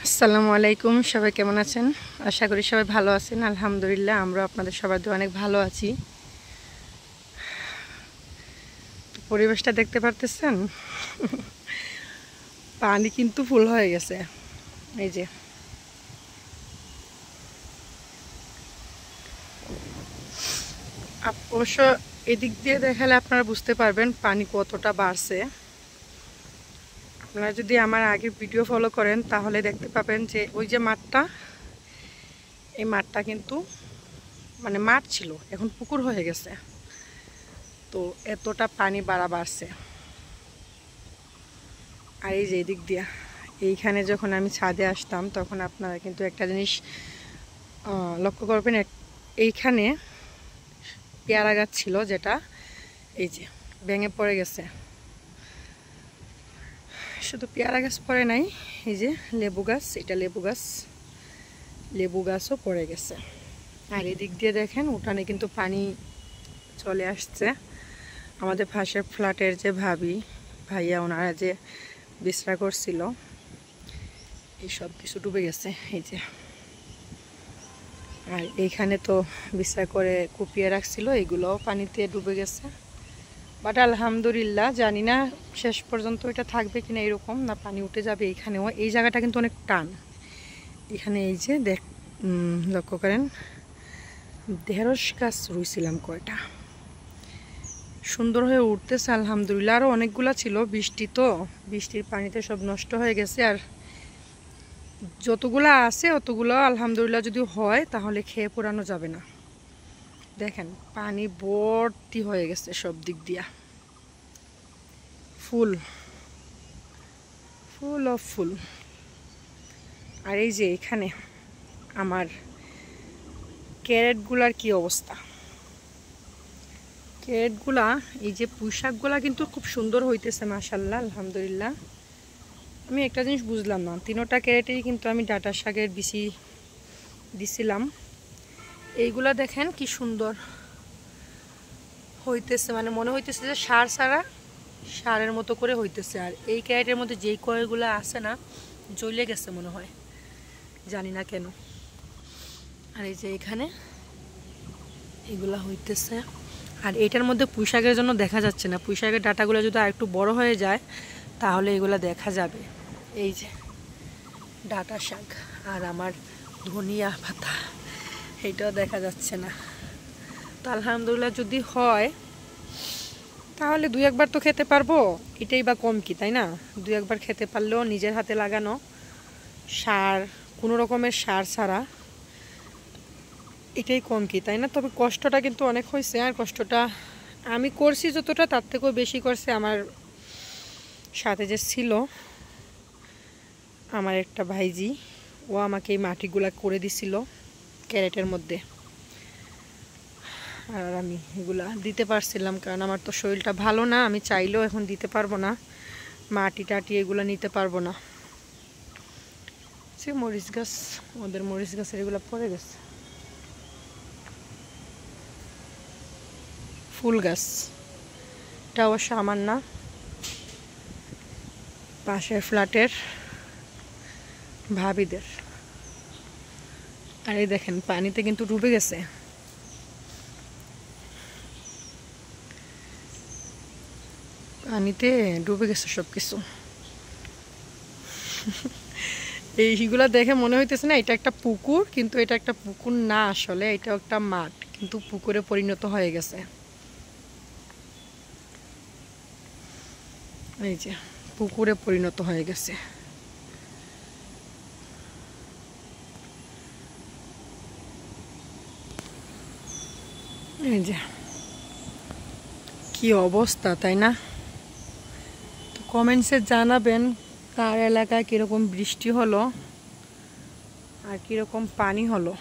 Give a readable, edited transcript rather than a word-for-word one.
আসসালামু আলাইকুম, সবাই কেমন আছেন? আশা করি সবাই ভালো আছেন। আলহামদুলিল্লাহ, আমরা আপনাদের সবার দোয়ায় অনেক ভালো আছি। পরিবেশটা দেখতে পারতেছেন, পানি কিন্তু ফুল হয়ে গেছে। এই যে অবশ্য এদিক দিয়ে দেখালে আপনারা বুঝতে পারবেন পানি কতটা বাড়ছে। আপনারা যদি আমার আগের ভিডিও ফলো করেন তাহলে দেখতে পাবেন যে ওই যে মাঠটা, এই মাঠটা কিন্তু মানে মাঠ ছিল, এখন পুকুর হয়ে গেছে। তো এতটা পানি বাড়ছে। আর এই যে এদিক দিয়া এইখানে যখন আমি ছাদে আসতাম তখন আপনারা কিন্তু একটা জিনিস লক্ষ্য করবেন, এইখানে পেয়ারা গাছ ছিল যেটা এই যে ভেঙে পড়ে গেছে। শুধু পেয়ারা গাছ পড়ে নাই, এই যে লেবু গাছ, এটা লেবু গাছও পড়ে গেছে। আর এদিক দিয়ে দেখেন উঠানে কিন্তু পানি চলে আসছে। আমাদের পাশের ফ্ল্যাটের যে ভাইয়া ওনারা যে বিশ্রা করছিল, এই সব কিছু ডুবে গেছে। এই যে আর এইখানে তো বিশ্রা করে কুপিয়ে রাখছিল, এগুলোও পানিতে ডুবে গেছে। বাট আলহামদুলিল্লাহ, জানি না শেষ পর্যন্ত এটা থাকবে কিনা, এরকম না পানি উঠে যাবে। এইখানেও এই জায়গাটা কিন্তু অনেক টান। এখানে এই যে লক্ষ্য করেন, ঢেঁড়স গাছ রুইছিলাম কয়টা, সুন্দর হয়ে উঠতেছে আলহামদুলিল্লাহ। আরও অনেকগুলো ছিল, বৃষ্টির পানিতে সব নষ্ট হয়ে গেছে। আর যতগুলো আছে অতগুলো আলহামদুলিল্লাহ যদি হয় তাহলে খেয়ে পোড়ানো যাবে না। দেখেন পানি ভর্তি হয়ে গেছে সব দিক দিয়া, ফুল অফ ফুল। আর এই যে এখানে আমার ক্যারেটগুলার কি অবস্থা, ক্যারেটগুলা এই যে পুঁইশাকগুলা কিন্তু খুব সুন্দর হইতেছে মাশাআল্লাহ আলহামদুলিল্লাহ। আমি একটা জিনিস বুঝলাম না, তিনোটা ক্যারেটেই কিন্তু আমি ডাঁটা শাকের বিচি দিছিলাম। এইগুলা দেখেন কি সুন্দর হইতেছে, মানে মনে হইতেছে যে সারের মতো করে হইতেছে। আর এই ক্যারেটের মধ্যে যেই কয়গুলো আছে না, জ্বলে গেছে মনে হয়, জানি না কেন। আর এই যে এখানে এগুলা হইতেছে। আর এইটার মধ্যে পুঁইশাকের জন্য দেখা যাচ্ছে না, পুঁইশাকের ডাঁটাগুলো যদি আর একটু বড় হয়ে যায় তাহলে এগুলা দেখা যাবে। এই যে ডাঁটা শাক আর আমার ধনিয়া পাতা, এইটাও দেখা যাচ্ছে না। তো আলহামদুলিল্লাহ যদি হয় তাহলে দুই একবার তো খেতে পারবো, এটাই বা কম কি, তাই না? দুই একবার খেতে পারলেও নিজের হাতে লাগানো সার, কোনো রকমের সার ছাড়া, এটাই কম কি, তাই না? তবে কষ্টটা কিন্তু অনেক হয়েছে। আর কষ্টটা আমি করছি যতটা, তার থেকেও বেশি করছে আমার সাথে যে ছিল আমার একটা ভাইজি, ও আমাকে এই মাটিগুলা করে দিছিল ক্যারেটের মধ্যে। আর আমি এগুলা দিতে পারছিলাম কারণ আমার তো শরীরটা ভালো না, আমি চাইলেও এখন দিতে পারবো না, মাটি টাটি এগুলো নিতে পারবো না। সে মরিচ গাছ, ওদের মরিচ গাছের এগুলো পড়ে গেছে। ফুল গাছ, এটা অবশ্য আমার না, পাশের ফ্ল্যাটের ভাবিদের। আর এই দেখেন পানিতে কিন্তু ডুবে গেছে, পানিতে ডুবে গেছে সব কিছু। এইগুলা দেখে মনে হইতেছে না এটা একটা পুকুর, কিন্তু এটা একটা পুকুর না, আসলে এটা একটা মাঠ, কিন্তু পুকুরে পরিণত হয়ে গেছে। এই যে পুকুরে পরিণত হয়ে গেছে। এই যে কি অবস্থা, তাই না? তো কমেন্টসে জানাবেন কার এলাকায় কীরকম বৃষ্টি হলো আর কীরকম পানি হলো।